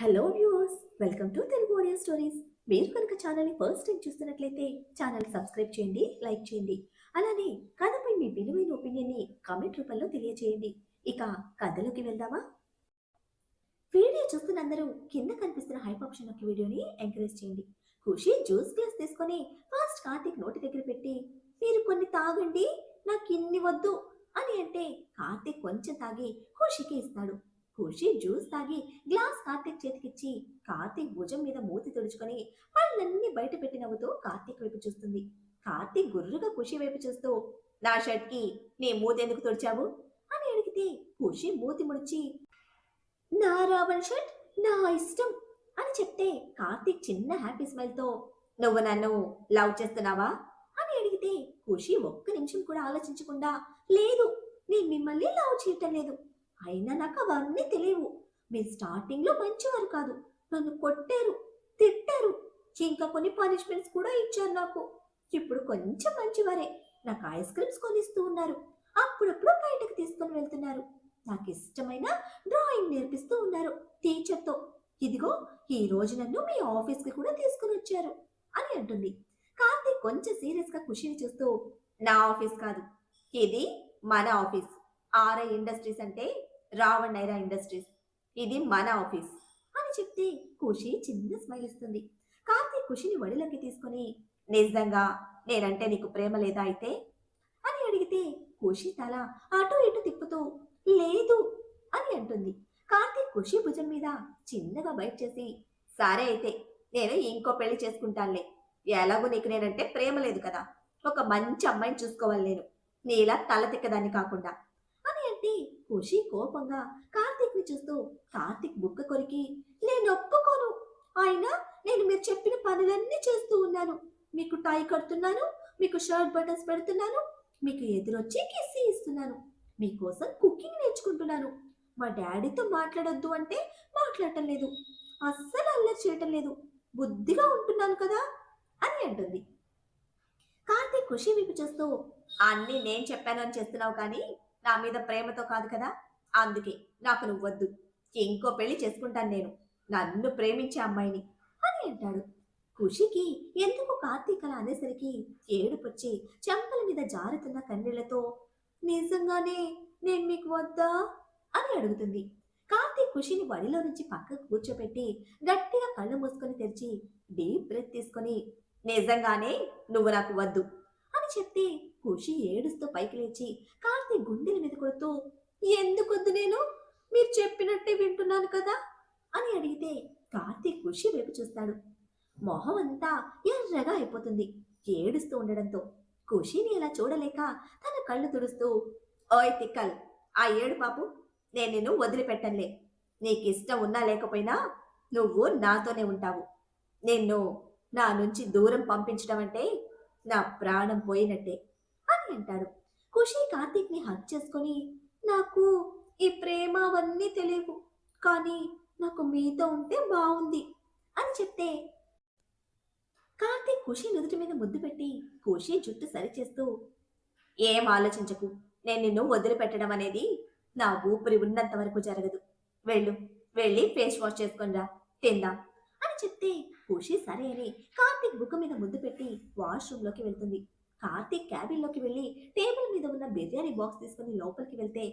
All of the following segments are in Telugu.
Hello viewers, welcome to Telugu audio stories. మీరు కనుక ఛానల్ని ఫస్ట్ టైం చూస్తున్నట్లయితే ఛానల్ సబ్స్క్రైబ్ చేయండి, లైక్ చేయండి. అలానే కథపై మీ విలువైన ఒపీనియన్ని కామెంట్ రూపంలో తెలియజేయండి. ఇక కథలోకి వెళ్దామా? వీడియో చూస్తున్న అందరూ కింద కనిపిస్తున్న హైప్ ఆప్షన్ యొక్క వీడియోని ఎంకరేజ్ చేయండి. ఖుషి జ్యూస్ గ్లాస్ తీసుకొని ఫస్ట్ కార్తీక్ నోటి దగ్గర పెట్టి, మీరు కొన్ని తాగండి, నాకు ఇన్ని వద్దు అని అంటే కార్తీక్ కొంచెం తాగి ఖుషికి ఇస్తాడు. ఖుషి జ్యూస్ తాగి గ్లాస్ కార్తీక్ చేతికిచ్చి కార్తీక్ భుజం మీద మూతి తుడుచుకొని పళ్ళన్నీ బయట పెట్టి నవ్వుతూ కార్తీక్ వైపు చూస్తుంది. కార్తీక్ గుర్రుగా ఖుషి వైపు చూస్తూ, నా షర్ట్ కి నీ మూతి ఎందుకు తుడిచావు అని అడిగితే ఖుషి మూతి ముడిచి, నా రావణ్ షర్ట్ నా ఇష్టం అని చెప్తే కార్తీక్ చిన్న హ్యాపీ స్మైల్ తో, నువ్వు నన్ను లవ్ చేస్తున్నావా అని అడిగితే ఖుషి ఒక్క నిమిషం కూడా ఆలోచించకుండా, లేదు, నేను మిమ్మల్ని లవ్ చేయటం లేదు, అయినా నాకు అవన్నీ తెలియవు, మీరు స్టార్టింగ్ లో మంచివారు కాదు, నన్ను కొట్టారు, తిట్టారు, ఇంకా కొన్ని పనిష్మెంట్స్ కూడా ఇచ్చారు నాకు. ఇప్పుడు కొంచెం మంచివారే, నాకు ఐస్ క్రీమ్స్ కొనిస్తూ ఉన్నారు, అప్పుడప్పుడు బయటకు తీసుకొని వెళ్తున్నారు, నాకు ఇష్టమైన డ్రాయింగ్ నేర్పిస్తూ ఉన్నారు టీచర్తో, ఇదిగో ఈ రోజు నన్ను మీ ఆఫీస్కి కూడా తీసుకుని వచ్చారు అని అంటుంది. కార్తీక్ కొంచెం సీరియస్ గా ఖుషిని చూస్తూ, నా ఆఫీస్ కాదు, ఇది మన ఆఫీస్. ఆర్ఐ ఇండస్ట్రీస్ అంటే రావణ్ ఐరా ఇండస్ట్రీస్, ఇది మన ఆఫీస్ అని చెప్తే ఖుషి చిన్న స్మైల్ ఇస్తుంది. కార్తీక్ ఖుషిని వడిలోకి తీసుకుని, నిజంగా నేనంటే నీకు ప్రేమ లేదా అయితే అని అడిగితే ఖుషి తల అటు ఇటు తిప్పుతూ, లేదు అని అంటుంది. కార్తీక్ ఖుషి భుజం మీద చిన్నగా బైట్ చేసి, సరే అయితే నేను ఇంకో పెళ్లి చేసుకుంటానులే, ఎలాగో నీకు నేనంటే ప్రేమ లేదు కదా, ఒక మంచి అమ్మాయిని చూసుకోవాలి నేను, నీలా తల తిక్కదాన్ని కాకుండా అని అంటే ఖుషి కోపంగా కార్తీక్ ని చూస్తూ కార్తీక్ బుక్క కొరికి, నేను ఒప్పుకోను, అయినా నేను మీరు చెప్పిన పనులన్నీ చేస్తూ ఉన్నాను, మీకు టై కడుతున్నాను, మీకు షర్ట్ బటన్స్ పెడుతున్నాను, మీకు ఎదురొచ్చి కిస్సి ఇస్తున్నాను, మీకోసం కుకింగ్ నేర్చుకుంటున్నాను, మా డాడీతో మాట్లాడొద్దు అంటే మాట్లాడటం లేదు, అస్సలు అల్లరి చేయటం లేదు, బుద్ధిగా ఉంటున్నాను కదా అని అంటుంది. కార్తీక్ ఖుషి వైపు చూస్తూ, అన్నీ నేను చెప్పాను అని చేస్తున్నావు కానీ నా మీద ప్రేమతో కాదు కదా, అందుకే నాకు నువ్వు వద్దు, ఇంకో పెళ్లి చేసుకుంటాను నేను, నన్ను ప్రేమించే అమ్మాయిని అని అంటాడు. ఖుషికి ఎందుకు కార్తీక్ అలా అనేసరికి ఏడుపొచ్చి చెంపల మీద జారుతున్న కన్నీళ్లతో, నిజంగానే నేను మీకు వద్దా అని అడుగుతుంది. కార్తీక్ ఖుషిని వడిలో నుంచి పక్కకు కూర్చోపెట్టి గట్టిగా కళ్ళు మూసుకొని తెరిచి డీప్ బ్రెత్ తీసుకొని, నిజంగానే నువ్వు నాకు వద్దు అని చెప్తే ఖుషి ఏడుస్తూ పైకి లేచి కార్తీక్ గుండెల మీద కొడుతూ, ఎందుకొద్దు నేను, మీరు చెప్పినట్టే వింటున్నాను కదా అని అడిగితే కార్తీక్ ఖుషి వైపు చూస్తాడు. మొహం అంతా ఎర్రగా అయిపోతుంది ఏడుస్తూ ఉండడంతో. ఖుషిని అలా చూడలేక తన కళ్ళు తుడుస్తూ, ఓయ్ తిక్కల్, ఆ ఏడు పాపు, నేను నిన్ను వదిలిపెట్టనులే, నీకు ఇష్టం ఉన్నా లేకపోయినా నువ్వు నాతోనే ఉంటావు, నిన్ను నా నుంచి దూరం పంపించడం అంటే నా ప్రాణం పోయినట్టే అని అంటాడు. ఖుషి కార్తీక్ ని హక్ చేసుకొని, నాకు ఈ ప్రేమ అవన్నీ తెలియవు, కానీ నాకు మీతో ఉంటే బాగుంది అని చెప్తే కార్తీక్ ఖుషి నుదుటి మీద ముద్దు పెట్టి ఖుషి జుట్టు సరిచేస్తూ, ఏం ఆలోచించకు, నేను నిన్ను వదిలిపెట్టడం అనేది నా ఊపిరి ఉన్నంత వరకు జరగదు, వెళ్ళు, వెళ్ళి ఫేస్ వాష్ చేసుకొని రా, తిందాం అని చెప్తే ఖుషి సరే అని కార్తీక్ బుక్క మీద ముద్దు పెట్టి వాష్రూమ్ లోకి వెళ్తుంది. కార్తీక్ క్యాబిన్ లోకి వెళ్లి టేబుల్ మీద ఉన్న బిర్యానీ బాక్స్ తీసుకుని లోపలికి వెళ్తే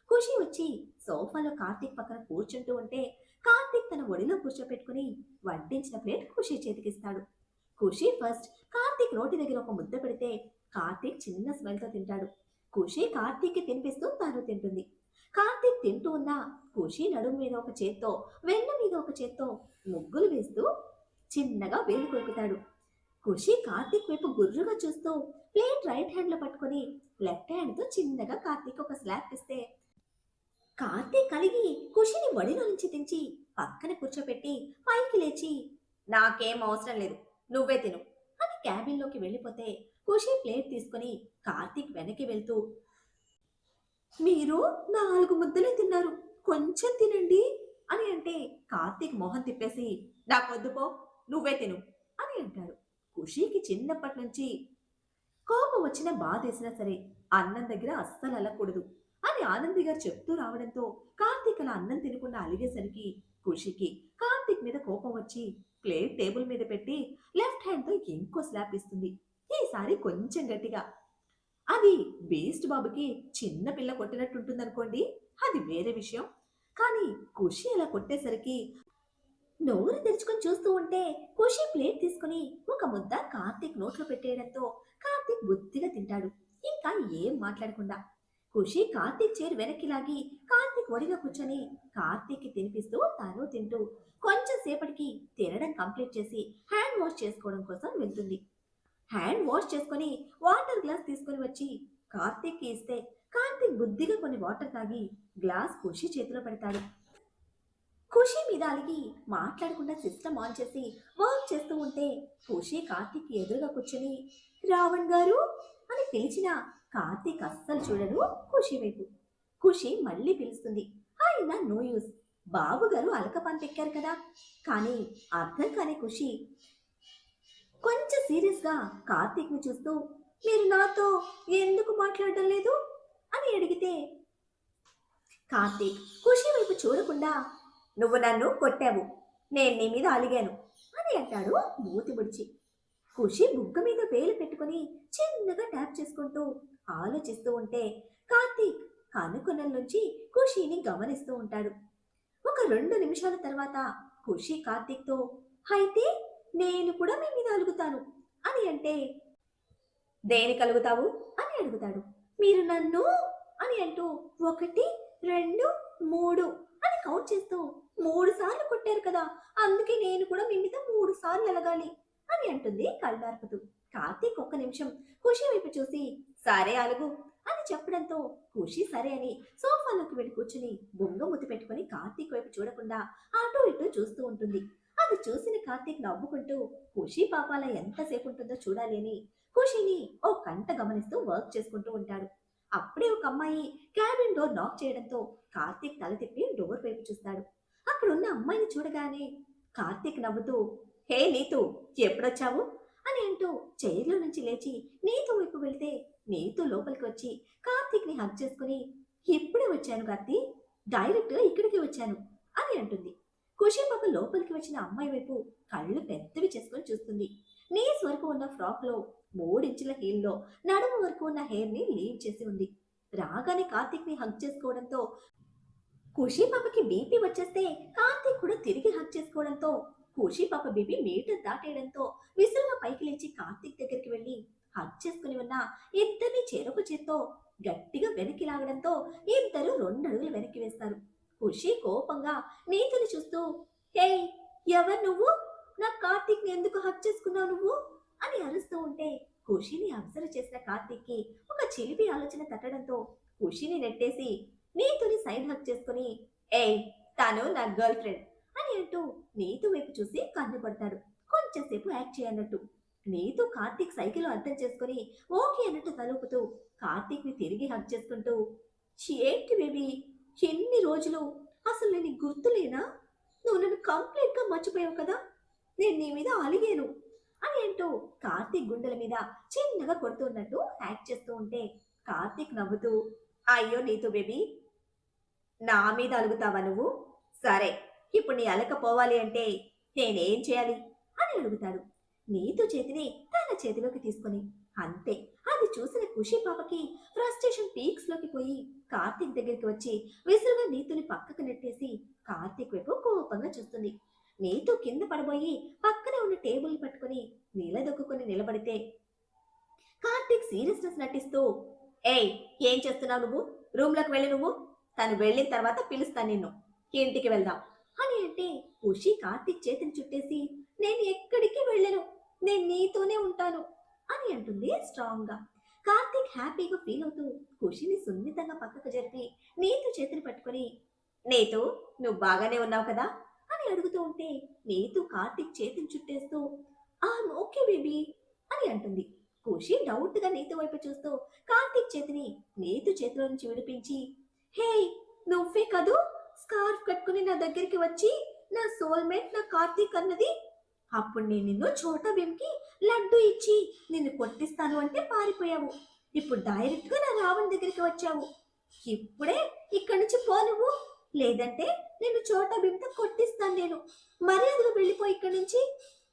ఖుషి వచ్చి సోఫాలో కార్తీక్ పక్కన కూర్చుంటూ ఉంటే కార్తీక్ తన ఒడిలో కూర్చోపెట్టుకుని వడ్డించిన ప్లేట్ ఖుషి చేతికిస్తాడు. ఖుషి ఫస్ట్ కార్తీక్ నోటి దగ్గర ఒక ముద్ద పెడితే కార్తీక్ చిన్న స్మైల్ తో తింటాడు. ఖుషి కార్తీక్ కి తినిపిస్తూ తాను తింటుంది. కార్తీక్ తింటూ ఉన్న ఖుషి నడుము మీద ఒక చేత్తో వెన్న మీద ఒక చేత్తో ముగ్గులు వేస్తూ చిన్నగా వేలు కొరుకుతాడు. ఖుషి కార్తీక్ వైపు గుర్రుగా చూస్తూ ప్లేట్ రైట్ హ్యాండ్ లో పట్టుకొని లెఫ్ట్ హ్యాండ్ తో చిన్నగా కార్తీక్ ఒక స్లాప్ ఇస్తే కార్తీక్ కలిగి ఖుషిని వడిలో నుంచి దించి పక్కన కూర్చోపెట్టి పైకి లేచి, నాకేం అవసరం లేదు, నువ్వే తిను అని క్యాబిన్ లోకి వెళ్ళిపోతే ఖుషి ప్లేట్ తీసుకుని కార్తీక్ వెనక్కి వెళ్తూ, మీరు 4 ముద్దలే తిన్నారు, కొంచెం తినండి అని అంటే కార్తీక్ మొహం తిప్పేసి, నాకొద్దు పో, నువ్వే తిను అని అంటాడు. ఖుషీకి చిన్నప్పటి నుంచి కోపం వచ్చినా బాధేసినా సరే అన్నం దగ్గర అస్సలు అలకూడదు అని ఆనంది గారు చెప్తూ రావడంతో కార్తీక్ అలా అన్నం తినకుండా అలిగేసరికి ఖుషికి కార్తీక్ మీద కోపం వచ్చి ప్లేట్ టేబుల్ మీద పెట్టి లెఫ్ట్ హ్యాండ్తో ఇంకో స్లాప్ ఇస్తుంది. ఈసారి కొంచెం గట్టిగా. అది బీస్ట్ బాబుకి చిన్న పిల్ల కొట్టినట్టుంటుందనుకోండి, అది వేరే విషయం. కానీ ఖుషి అలా కొట్టేసరికి నోరు తెరుచుకొని చూస్తూ ఉంటే ఖుషి ప్లేట్ తీసుకుని ఒక ముద్ద కార్తీక్ నోట్లో పెట్టేయడంతో కార్తీక్ బుద్ధిగా తింటాడు. ఇంకా ఏం మాట్లాడకుండా ఖుషి కార్తీక్ చైర్ వెనక్కి లాగి కార్తీక్ ఒడిలో కూర్చొని కార్తీక్కి తినిపిస్తూ తను తింటూ కొంచెం సేపటికి తినడం కంప్లీట్ చేసి హ్యాండ్ వాష్ చేసుకోవడం కోసం వెళ్తుంది. హ్యాండ్ వాష్ చేసుకొని వాటర్ గ్లాస్ తీసుకుని వచ్చి కార్తీక్కి ఇస్తే కార్తీక్ బుద్ధిగా కొన్ని వాటర్ తాగి గ్లాస్ ఖుషి చేతిలో పెడతాడు. ఖుషి మీద అలిగి మాట్లాడకుండా సిస్టమ్ ఆన్ చేసి వర్క్ చేస్తూ ఉంటే ఖుషి కార్తీక్ ఎదురుగా కూర్చుని రావణ్ గారు అని పిలిచిన కార్తీక్ అస్సలు చూడడు ఖుషి వైపు. ఖుషి మళ్ళీ పిలుస్తుంది. అయినా నో యూస్. బాబు గారు అలకపాన్ ఎక్కారు కదా. కానీ అర్థం కాని ఖుషి కొంచెం సీరియస్ గా కార్తీక్ ని చూస్తూ మీరు నాతో ఎందుకు మాట్లాడడం లేదు అని అడిగితే కార్తీక్ ఖుషి వైపు చూడకుండా నువ్వు నన్ను కొట్టావు, నేను నీ మీద అలిగాను అని అంటాడు మూతి ముడిచి. ఖుషి బుగ్గ మీద వేలు పెట్టుకుని చిన్నగా ట్యాప్ చేసుకుంటూ ఆలోచిస్తూ ఉంటే కార్తీక్ కనుకొనల్లోంచి ఖుషిని గమనిస్తూ ఉంటాడు. ఒక 2 నిమిషాల తర్వాత ఖుషి కార్తీక్తో అయితే నేను కూడా మీ మీద అలుగుతాను అని అంటే దేని కలుగుతావు అని అడుగుతాడు. మీరు నన్ను అని అంటూ 1, 2, 3 అని కౌంట్ చేస్తూ 3 సార్లు కొట్టారు కదా, అందుకే నేను కూడా మీ మీద 3 సార్లు ఎలగాలి అని అంటుంది కళ్ళార్పుతూ. కార్తీక్ 1 నిమిషం ఖుషి వైపు చూసి సరే అలుగు అని చెప్పడంతో ఖుషి సరే అని సోఫాలోకి వెళ్ళి కూర్చుని బొంగ ముద్దు పెట్టుకుని కార్తీక్ వైపు చూడకుండా అటు ఇటు చూస్తూ ఉంటుంది. అది చూసిన కార్తీక్ నవ్వుకుంటూ ఖుషి పాపాల ఎంతసేపు ఉంటుందో చూడాలి అని ఖుషిని ఓ కంట గమనిస్తూ వర్క్ చేసుకుంటూ ఉంటాడు. అప్పుడే ఒక అమ్మాయి క్యాబిన్ డోర్ నాక్ చేయడంతో కార్తీక్ తల తిప్పి డోర్ వైపు చూస్తాడు. అక్కడున్న అమ్మాయిని చూడగానే కార్తీక్ నవ్వుతూ హే నీతు ఎప్పుడొచ్చావు అని అంటూ చైర్లో నుంచి లేచి నీతు వైపు వెళ్తే నీతు లోపలికి వచ్చి కార్తీక్ ని హగ్ చేసుకుని ఇప్పుడే వచ్చాను కార్తీక్, డైరెక్ట్ గా ఇక్కడికి వచ్చాను అని అంటుంది. ఖుషి పాప లోపలికి వచ్చిన అమ్మాయి వైపు కళ్ళు పెద్దవి చేసుకుని చూస్తుంది. నీస్ వరకు ఉన్న ఫ్రాక్ లో 3 ఇంచుల హీల్ లో నడుము వరకు ఉన్న హెయిర్ ని లీవ్ చేసి ఉంది. రాగానే కార్తీక్ ని హగ్ చేసుకోవడంతో ఖుషి పాపకి బీపీ వచ్చేస్తే కార్తీక్ కూడా తిరిగి హగ్ చేసుకోవడంతో ఖుషి పాప బీపీ మీటర్ దాటేయడంతో విసురుగా పైకి లేచి కార్తీక్ దగ్గరికి వెళ్లి హగ్ చేసుకుని ఉన్న ఇద్దరిని చెరొక చేత్తో గట్టిగా వెనక్కి లాగడంతో ఇద్దరు 2 అడుగులు వెనక్కి వేస్తారు. ఖుషి కోపంగా నీతుని చూస్తూ హే ఎవరు నువ్వు, నా కార్తీక్ ని ఎందుకు హక్ చేసుకున్నావు నువ్వు అని అరుస్తూ ఉంటే ఖుషిని అబ్జర్వ్ చేసిన కార్తీక్ కి ఒక చిలిపి ఆలోచన తట్టడంతో ఖుషిని నెట్టేసి నీతుని సైడ్ హక్ చేసుకుని ఏయ్ తను నా గర్ల్ ఫ్రెండ్ అని అంటూ నీతు వైపు చూసి కన్ను కొడతాడు. కొంచెంసేపు యాక్ట్ చేయన్నట్టు. నీతు కార్తీక్ సైకిల్ అర్థం చేసుకుని ఓకే అన్నట్టు తలుపుతూ కార్తీక్ ని తిరిగి హక్ చేసుకుంటూ ఏంటి బేబీ ఎన్ని రోజులు అసలు నేను గుర్తులేనా, నువ్వు నన్ను కంప్లీట్ గా మర్చిపోయావు కదా, నేను నీ మీద అలిగాను అని అంటూ కార్తీక్ గుండెల మీద చిన్నగా కొడుతున్నట్టు యాక్ట్ చేస్తూ ఉంటే కార్తీక్ నవ్వుతూ అయ్యో నీతు బేబీ నా మీద అలుగుతావా నువ్వు, సరే ఇప్పుడు నీ అలక పోవాలి అంటే నేనేం చేయాలి అని అడుగుతాడు. నీతు చేతిని తన చేతిలోకి తీసుకొని అంతే. అది చూసిన ఖుషి పాపకి ఫ్రస్ట్రేషన్ పీక్స్ లోకి పోయి కార్తీక్ దగ్గరికి వచ్చి విసురుగా నీతుని పక్కకు నెట్టేసి కార్తీక్ వైపు కోపంగా చూస్తుంది. నీతు కింద పడబోయి పక్కనే ఉన్న టేబుల్ పట్టుకుని నిలదొక్కుని నిలబడితే కార్తీక్ సీరియస్నెస్ నటిస్తూ ఏయ్ ఏం చేస్తున్నావు నువ్వు, రూమ్ లోకి వెళ్ళి నువ్వు, తను వెళ్ళిన తర్వాత పిలుస్తాను నిన్ను, ఇంటికి వెళ్దాం అని అంటే ఖుషి కార్తీక్ చేతిని చుట్టేసి నేను ఎక్కడికి వెళ్ళను, నేను నీతోనే ఉంటాను అని అంటుంది స్ట్రాంగ్ గా. కార్తీక్ హ్యాపీగా ఫీల్ అవుతూ ఖుషిని సున్నితంగా పక్కకు జరిపి నీతు చేతిని పట్టుకుని నీతు నువ్వు బాగానే ఉన్నావు కదా అని అడుగుతూ ఉంటే నీతు కార్తీక్ చేతిని చుట్టేస్తూ ఓకే బేబీ అని అంటుంది. ఖుషి డౌట్ గా నీతు వైపు చూస్తూ కార్తీక్ చేతిని నీతు చేతిలో నుంచి విడిపించి హే నువ్వే కదూ స్కార్ఫ్ కట్టుకుని నా దగ్గరికి వచ్చి నా సోల్మేట్ నా కార్తీక్ అన్నది, అప్పుడు నేను నిన్ను చోటా భీమ్కి లడ్డు ఇచ్చి నిన్ను కొట్టిస్తాను అంటే పారిపోయావు, ఇప్పుడు డైరెక్ట్ గా నా రావణ్ దగ్గరికి వచ్చావు, ఇప్పుడే ఇక్కడి నుంచి పో నువ్వు లేదంటే నేను చోటా భీమ్తో కొట్టిస్తాను నేను. మర్యాదగా వెళ్ళిపోయి ఇక్కడి నుంచి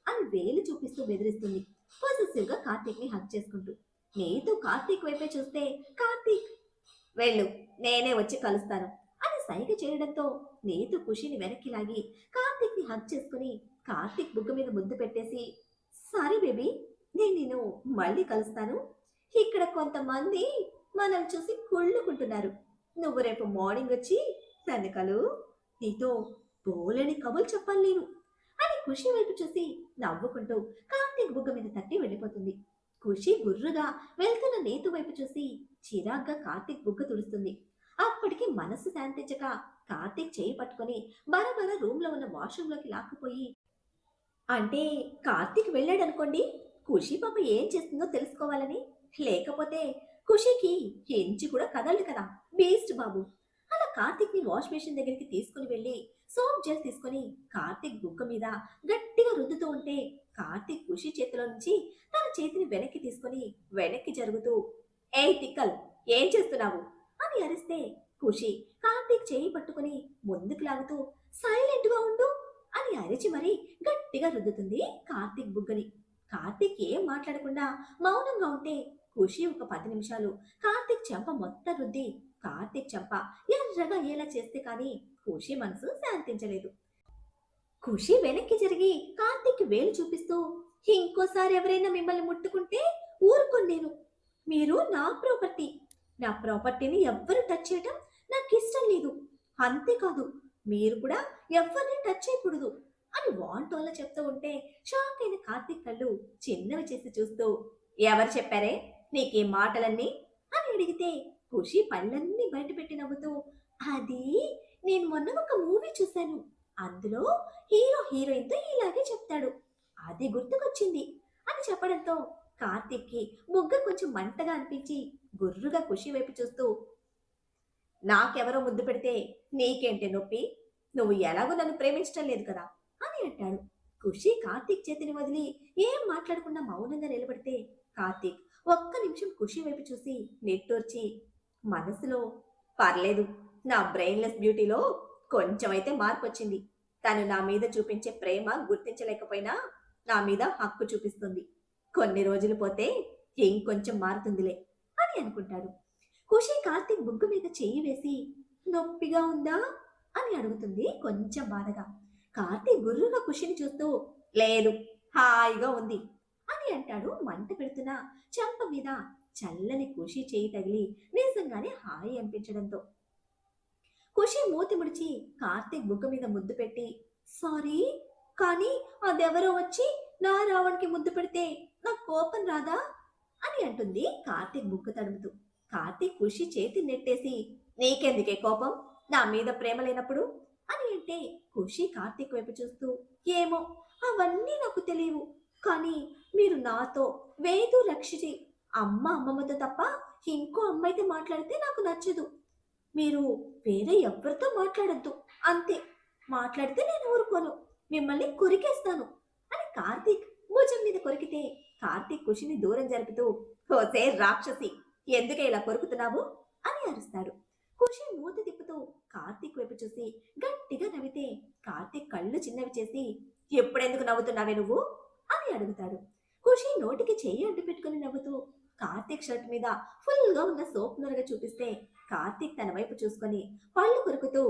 అని వేలు చూపిస్తూ బెదిరిస్తుంది. పొసెసివ్ గా కార్తీక్ ని హక్ చేసుకుంటూ. నీతు కార్తీక్ వైపే చూస్తే కార్తీక్ వెళ్ళు, నేనే వచ్చి కలుస్తాను అని సైగ చేయడంతో నీతు ఖుషిని వెనక్కి లాగి కార్తీక్ ని హక్ చేసుకుని కార్తీక్ బుగ్గ మీద ముద్దు పెట్టేసి, సారీ బేబీ, నేను నిన్ను మళ్ళీ కలుస్తాను. ఇక్కడ కొంతమంది మనల్ని చూసి కుళ్ళుకుంటున్నారు. నువ్వు రేపు మార్నింగ్ వచ్చి నన్ను కలు, నీతో బోలని కబులు చెప్పాలి నేను అని ఖుషి వైపు చూసి నవ్వుకుంటూ కార్తీక్ బుగ్గ మీద తట్టి వెళ్ళిపోతుంది. ఖుషి గుర్రుగా వెళ్తున్న నీతు వైపు చూసి చిరాగ్గా కార్తీక్ బుగ్గ తుడుస్తుంది. అప్పటికి మనస్సు శాంతించక కార్తీక్ చేయి పట్టుకొని బరబర రూమ్ లో ఉన్న వాష్రూమ్ లోకి లాక్కుపోయి, అంటే కార్తీక్ వెళ్ళాడనుకోండి, ఖుషి పాప ఏం చేస్తుందో తెలుసుకోవాలని. లేకపోతే ఖుషికి ఎంచి కూడా కదలదు కదా, బీస్ట్ బాబు. అలా కార్తీక్ ని వాష్ మెషిన్ దగ్గరికి తీసుకుని వెళ్ళి సోప్ జెల్ తీసుకుని కార్తీక్ బుగ్గ మీద గట్టిగా రుద్దుతూ ఉంటే కార్తీక్ ఖుషి చేతిలో నుంచి తన చేతిని వెనక్కి తీసుకుని వెనక్కి జరుగుతూ, ఏ తిక్కల్, ఏం చేస్తున్నావు అని అరిస్తే ఖుషి కార్తీక్ చేయి పట్టుకుని ముందుకు లాగుతూ, సైలెంట్ గా ఉండు అని అరిచి మరీ గట్టిగా రుద్దుతుంది కార్తీక్ బుగ్గని. కార్తీక్ ఏం మాట్లాడకుండా మౌనంగా ఉంటే ఖుషి ఒక 10 నిమిషాలు కార్తీక్ చెంప మొత్తం రుద్ది కార్తీక్ చెంప ఎర్రగా అయ్యేలా చేస్తే కానీ ఖుషి మనసు శాంతించలేదు. ఖుషి వెనక్కి జరిగి కార్తీక్ వేలు చూపిస్తూ, ఇంకోసారి ఎవరైనా మిమ్మల్ని ముట్టుకుంటే ఊరుకోను నేను. మీరు నా ప్రాపర్టీని ఎవ్వరు టచ్ చేయటం నాకు ఇష్టం లేదు. అంతేకాదు, మీరు కూడా ఎవరిని టచ్ చేయకూడదు అని వాంటోలా చెప్తూ ఉంటే షాక్ అయిన కార్తీక్ కళ్ళు చిన్నవి చేసి చూస్తూ, ఎవరు చెప్పారే నీకీ మాటలన్నీ అని అడిగితే ఖుషి పళ్ళన్నీ బయటపెట్టి నవ్వుతూ, అది నేను మొన్న ఒక మూవీ చూశాను. అందులో హీరో హీరోయిన్తో ఇలాగే చెప్తాడు, అది గుర్తుకొచ్చింది అని చెప్పడంతో కార్తీక్కి బుగ్గ కొంచెం మంటగా అనిపించి గుర్రుగా ఖుషి వైపు చూస్తూ, నాకెవరో ముద్దు పెడితే నీకేంటి నొప్పి? నువ్వు ఎలాగో నన్ను ప్రేమించటం లేదు కదా అని అంటాడు. ఖుషి కార్తీక్ చేతిని వదిలి ఏం మాట్లాడకుండా మౌనంగా నిలబడితే కార్తీక్ ఒక్క నిమిషం ఖుషి వైపు చూసి నిట్టూర్చి మనసులో, పర్లేదు, నా బ్రెయిన్లెస్ బ్యూటీలో కొంచెమైతే మార్పు వచ్చింది. తను నా మీద చూపించే ప్రేమ గుర్తించలేకపోయినా నా మీద హక్కు చూపిస్తుంది. కొన్ని రోజులు పోతే ఇంకొంచెం మారుతుందిలే అని అనుకుంటాడు. ఖుషి కార్తీక్ బుగ్గు మీద చెయ్యి వేసి, నొప్పిగా ఉందా అని అడుగుతుంది కొంచెం బాధగా. కార్తీక్ గుర్రుగా ఖుషిని చూస్తూ, లేదు, హాయిగా ఉంది అని అంటాడు మంట పెడుతున్న చెంప మీద చల్లని ఖుషి చేయి తగిలి నిజంగానే హాయి అనిపించడంతో. ఖుషి మూతి ముడిచి కార్తీక్ బుగ్గ మీద ముద్దు పెట్టి, సారీ, కానీ అదెవరో వచ్చి నా రావణ్కి ముద్దు పెడితే నాకు కోపం రాదా అని అంటుంది కార్తీక్ బుగ్గ తడుముతూ. కార్తీక్ ఖుషి చేతి నెట్టేసి, నీకెందుకే కోపం, నా మీద ప్రేమ లేనప్పుడు అని అంటే ఖుషి కార్తీక్ వైపు చూస్తూ, ఏమో, అవన్నీ నాకు తెలియవు. కానీ మీరు నాతో, వేదు, రక్షితి, అమ్మమ్మతో తప్ప ఇంకో అమ్మాయితో మాట్లాడితే నాకు నచ్చదు. మీరు వేరే ఎవరితో మాట్లాడద్దు, అంతే. మాట్లాడితే నేను ఊరుకోను, మిమ్మల్ని కొరికేస్తాను అని కార్తీక్ భుజం మీద కొరికితే కార్తీక్ ఖుషిని దూరం జరుపుతూ, ఓసే రాక్షసి, ఎందుకే ఇలా కొరుకుతున్నావు అని అరుస్తాడు. ఖుషి మూత తిప్పుతూ కార్తీక్ వైపు చూసి గట్టిగా నవ్వితే కార్తీక్ కళ్ళు చిన్నవి చేసి, ఎప్పుడెందుకు నవ్వుతున్నావే నువ్వు అని అడుగుతాడు. ఖుషి నోటికి చెయ్యి అడ్డు పెట్టుకుని నవ్వుతూ కార్తీక్ షర్ట్ మీద ఫుల్ గా ఉన్న సోప్ నురగ చూపిస్తే కార్తీక్ తన వైపు చూసుకొని పళ్ళు కొరుకుతూ,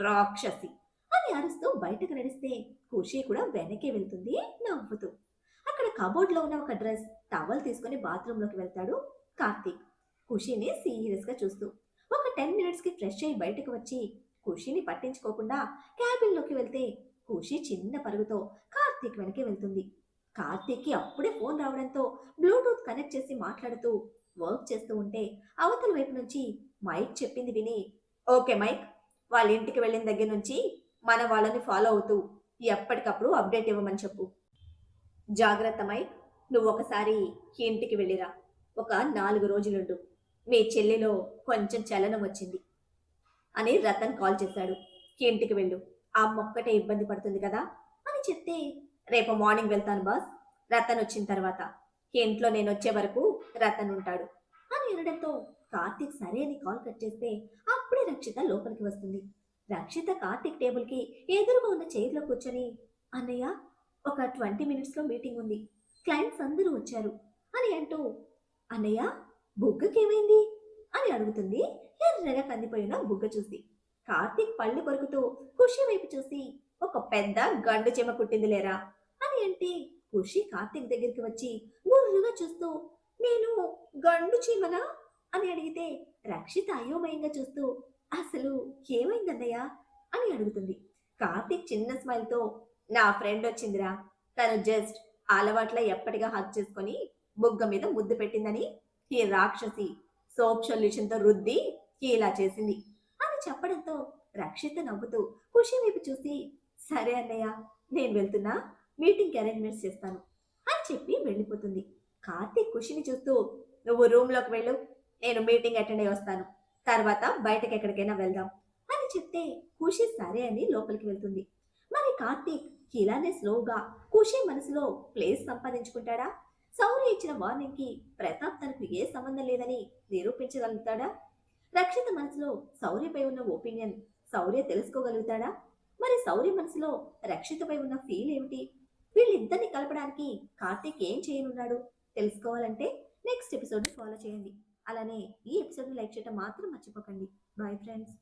రాక్షసి అని అరుస్తూ బయటకు నడిస్తే ఖుషి కూడా వెనకే వెళ్తుంది నవ్వుతూ. అక్కడ కబోర్డ్ లో ఉన్న ఒక డ్రెస్, టవల్ తీసుకుని బాత్రూమ్ లోకి వెళ్తాడు కార్తీక్ ఖుషిని సీరియస్ గా చూస్తూ. ఒక 10 minutes కి ఫ్రెష్ అయ్యి బయటకు వచ్చి ఖుషిని పట్టించుకోకుండా క్యాబిన్ లోకి వెళ్తే ఖుషి చిన్న పరుగుతో కార్తీక్ వెనకే వెళ్తుంది. కార్తీక్కి అప్పుడే ఫోన్ రావడంతో బ్లూటూత్ కనెక్ట్ చేసి మాట్లాడుతూ వర్క్ చేస్తూ ఉంటే అవతల వైపు నుంచి మైక్ చెప్పింది విని, ఓకే మైక్, వాళ్ళ ఇంటికి వెళ్ళిన దగ్గర నుంచి మన వాళ్ళని ఫాలో అవుతూ ఎప్పటికప్పుడు అప్డేట్ ఇవ్వమని చెప్పు. జాగ్రత్త మైక్, నువ్వు ఒకసారి ఇంటికి వెళ్ళిరా, ఒక 4 రోజులుండు, మీ చెల్లిలో కొంచెం చలనం వచ్చింది అని రతన్ కాల్ చేశాడు. ఇంటికి వెళ్ళు, ఆ మొక్కటే ఇబ్బంది పడుతుంది కదా అని చెప్తే, రేపు మార్నింగ్ వెళ్తాను బాస్, రతన్ వచ్చిన తర్వాత, ఇంట్లో నేను వచ్చే వరకు రతన్ ఉంటాడు అని అనడంతో కార్తీక్ సరే అని కాల్ కట్ చేస్తే అప్పుడే రక్షిత లోపలికి వస్తుంది. రక్షిత కార్తీక్ టేబుల్కి ఎదురుగా ఉన్న చైర్లో కూర్చొని, అన్నయ్య, ఒక 20 మినిట్స్లో మీటింగ్ ఉంది, క్లయింట్స్ అందరూ వచ్చారు అని అంటూ, అన్నయ్య, బుగ్గకేమైంది అని అడుగుతుంది ఎర్రగా కందిపోయిన బుగ్గ చూసి. కార్తీక్ పళ్ళు కొరుకుతూ ఖుషి వైపు చూసి, ఒక పెద్ద గండు చెమ కుట్టింది లేరా అని అంటే, ఖుషి కార్తీక్ దగ్గరికి వచ్చి గుర్రుగా చూస్తూ, నేను గండు చీమనా అని అడిగితే, రక్షిత అయోమయంగా చూస్తూ, అసలు ఏమైందన్నయ్య అని అడుగుతుంది. కార్తీక్ చిన్న స్మైల్తో, నా ఫ్రెండ్ వచ్చిందిరా, తను జస్ట్ అలవాట్ల ఎప్పటిగా హక్ చేసుకొని బుగ్గ మీద ముద్దు పెట్టిందని ఈ రాక్షసి సోప్ సొల్యూషన్తో రుద్ది ఇలా చేసింది అని చెప్పడంతో రక్షిత నవ్వుతూ ఖుషి వైపు చూసి, సరే అన్నయ్య, నేను వెళ్తున్నా, మీటింగ్ అరేంజ్మెంట్స్ చేస్తాను అని చెప్పి వెళ్ళిపోతుంది. కార్తీక్ ఖుషిని చూస్తూ, నువ్వు రూమ్లోకి వెళ్ళు, నేను మీటింగ్ అటెండ్ అయ్యి వస్తాను, తర్వాత బయటకి ఎక్కడికైనా వెళ్దాం అని చెప్తే ఖుషి సరే అని లోపలికి వెళ్తుంది. మరి కార్తీక్ ఇలానే స్లోగా ఖుషి మనసులో ప్లేస్ సంపాదించుకుంటాడా? శౌర్య ఇచ్చిన వార్నింగ్ కి ప్రతాప్ తనకు ఏ సంబంధం లేదని నిరూపించగలుగుతాడా? రక్షిత మనసులో శౌర్యపై ఉన్న ఒపీనియన్ శౌర్య తెలుసుకోగలుగుతాడా? మరి శౌర్య మనసులో రక్షితపై ఉన్న ఫీల్ ఏమిటి? వీళ్ళిద్దరిని కలపడానికి కార్తీక్ ఏం చేయనున్నాడు? తెలుసుకోవాలంటే నెక్స్ట్ ఎపిసోడ్ని ఫాలో చేయండి. అలానే ఈ ఎపిసోడ్ని లైక్ చేయడం మాత్రం మర్చిపోకండి. Bye friends.